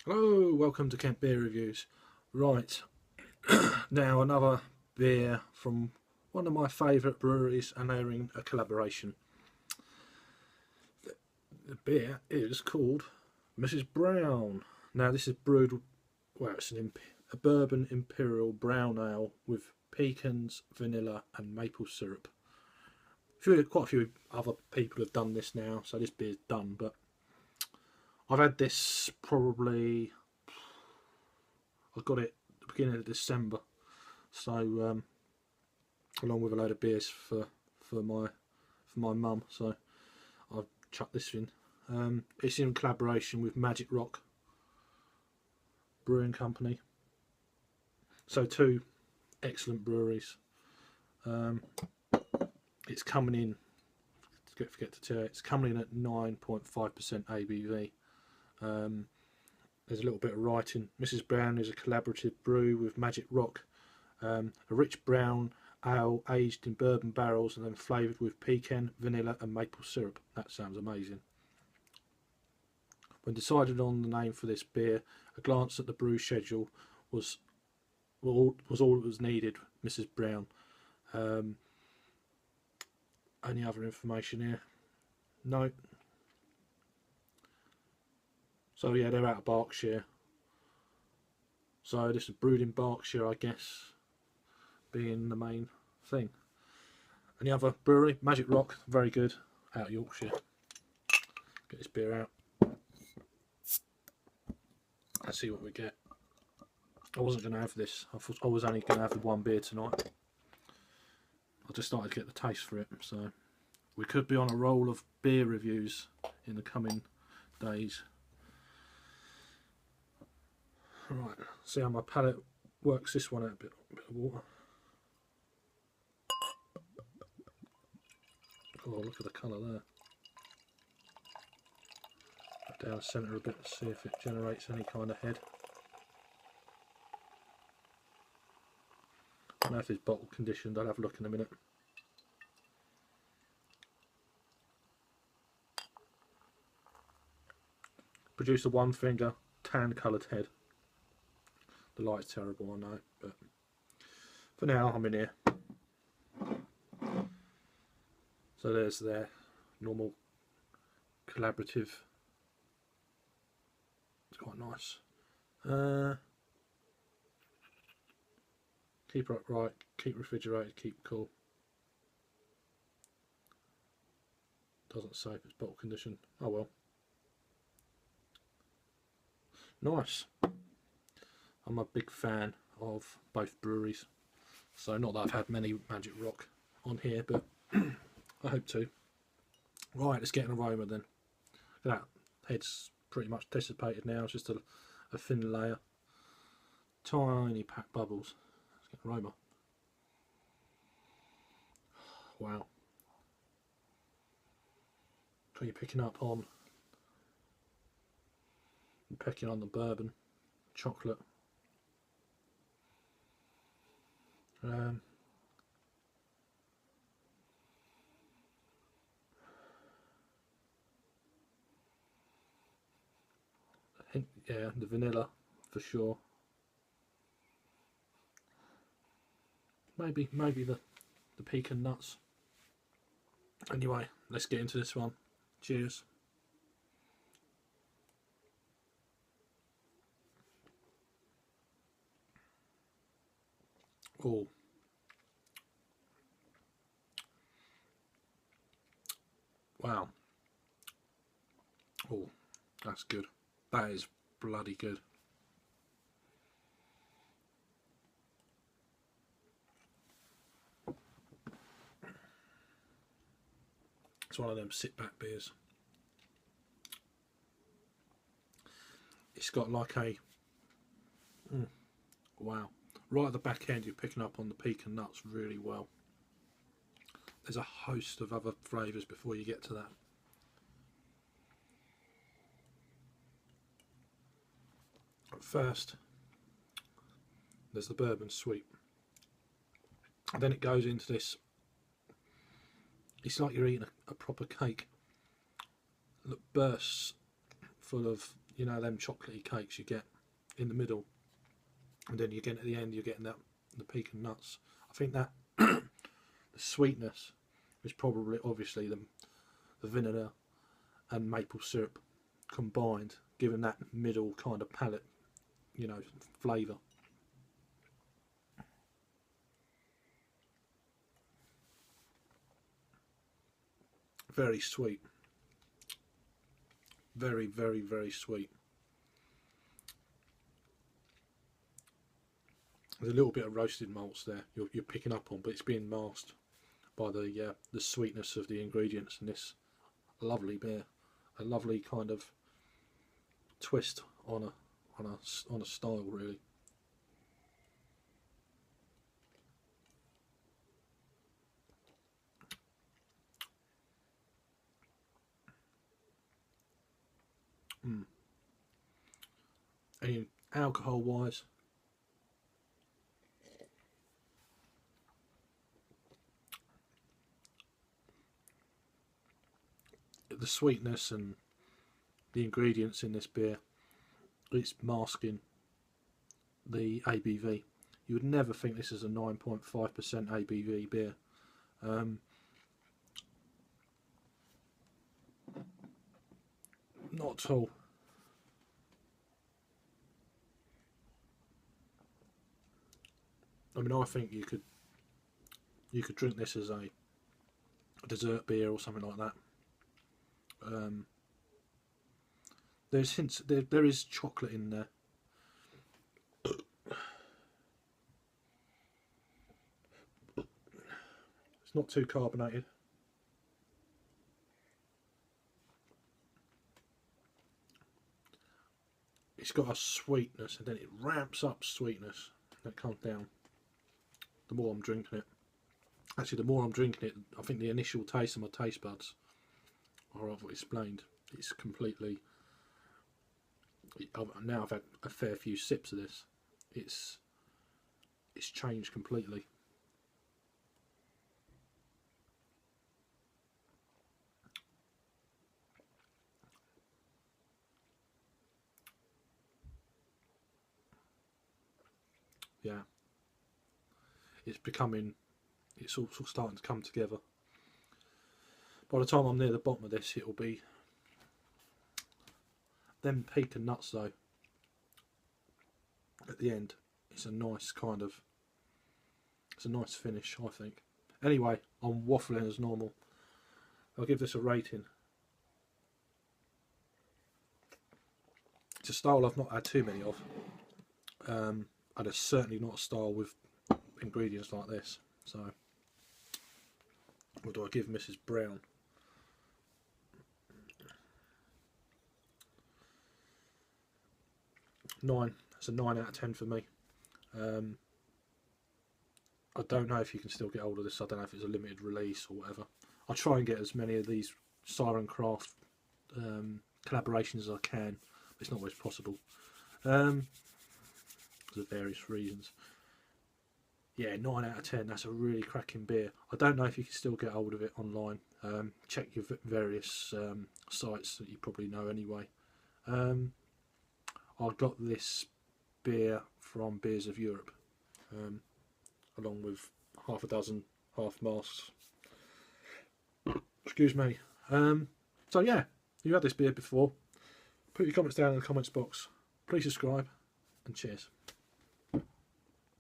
Hello, welcome to Kent Beer Reviews. Right, now another beer from one of my favourite breweries, and they're in a collaboration. The beer is called Mrs. Brown. Now this is brewed, well, it's a bourbon Imperial brown ale with pecans, vanilla and maple syrup. Quite a few other people have done this now, so this beer's done, but I've had this probably, I got it at the beginning of December, so along with a load of beers for my mum, so I've chucked this in. It's in collaboration with Magic Rock Brewing Company, so two excellent breweries. It's coming in, forget to tell you, it's coming in at 9.5% ABV. There's a little bit of writing. Mrs. Brown is a collaborative brew with Magic Rock, a rich brown ale aged in bourbon barrels and then flavoured with pecan, vanilla and maple syrup. That sounds amazing. When decided on the name for this beer, a glance at the brew schedule was all that was needed. Mrs. Brown. Any other information here? No. So yeah, they're out of Berkshire. So this is brewed in Berkshire, I guess, being the main thing. Any other brewery? Magic Rock, very good, out of Yorkshire. Get this beer out. Let's see what we get. I wasn't going to have this. I thought I was only going to have the one beer tonight. I just started to get the taste for it, so we could be on a roll of beer reviews in the coming days. Right, see how my palate works this one out. A bit of water. Oh, look at the colour there. Down the centre a bit to see if it generates any kind of head. I don't know if it's bottle conditioned, I'll have a look in a minute. Produce a one finger tan coloured head. The light's terrible, I know, but for now I'm in here. So there's their normal collaborative. It's quite nice. Keep it upright, keep refrigerated, keep cool. Doesn't say if it's bottle conditioned. Oh well. Nice. I'm a big fan of both breweries. So not that I've had many Magic Rock on here, but I hope to. Right, let's get an aroma then. Look at that. Head's pretty much dissipated now, it's just a thin layer. Tiny packed bubbles. Let's get an aroma. Wow. So you're picking up on, pecking on the bourbon, chocolate. I think, yeah, the vanilla for sure. Maybe the pecan nuts. Anyway, let's get into this one. Cheers. Oh. Wow. Oh, that's good. That is bloody good. It's one of them sit back beers. It's got like a wow. Right at the back end you're picking up on the pecan nuts really well. There's a host of other flavours before you get to that. First, there's the bourbon sweet. And then it goes into this. It's like you're eating a proper cake that bursts full of, you know, them chocolatey cakes you get in the middle, and then you get at the end, you're getting that the pecan nuts. I think that the sweetness is probably obviously the vanilla and maple syrup combined, giving that middle kind of palate, you know, flavour. Very sweet. Very, very, very sweet. There's a little bit of roasted malts there you're picking up on, but it's being masked by the sweetness of the ingredients in this lovely beer. A lovely kind of twist on a style, really. And alcohol wise, the sweetness and the ingredients in this beer, it's masking the ABV. You would never think this is a 9.5% ABV beer. Not at all. I mean, I think you could drink this as a dessert beer or something like that. There's hints. There is chocolate in there. It's not too carbonated. It's got a sweetness, and then it ramps up sweetness that comes down the more I'm drinking it. Actually, the more I'm drinking it, I think the initial taste of my taste buds are I've explained. It's completely. Now I've had a fair few sips of this. It's changed completely. Yeah, it's all sort of starting to come together. By the time I'm near the bottom of this, it'll be them pecan nuts though. At the end, it's a nice finish, I think. Anyway, I'm waffling as normal. I'll give this a rating. It's a style I've not had too many of. And it's certainly not a style with ingredients like this. So, what do I give Mrs. Brown? Nine. It's a 9 out of 10 for me. I don't know if you can still get hold of this. I don't know if it's a limited release or whatever. I'll try and get as many of these Siren Craft collaborations as I can. But it's not always possible. For various reasons. Yeah, 9 out of 10. That's a really cracking beer. I don't know if you can still get hold of it online. Check your various sites that you probably know anyway. I got this beer from Beers of Europe, along with half a dozen half masks. Excuse me. So yeah, if you had this beer before, put your comments down in the comments box. Please subscribe, and cheers.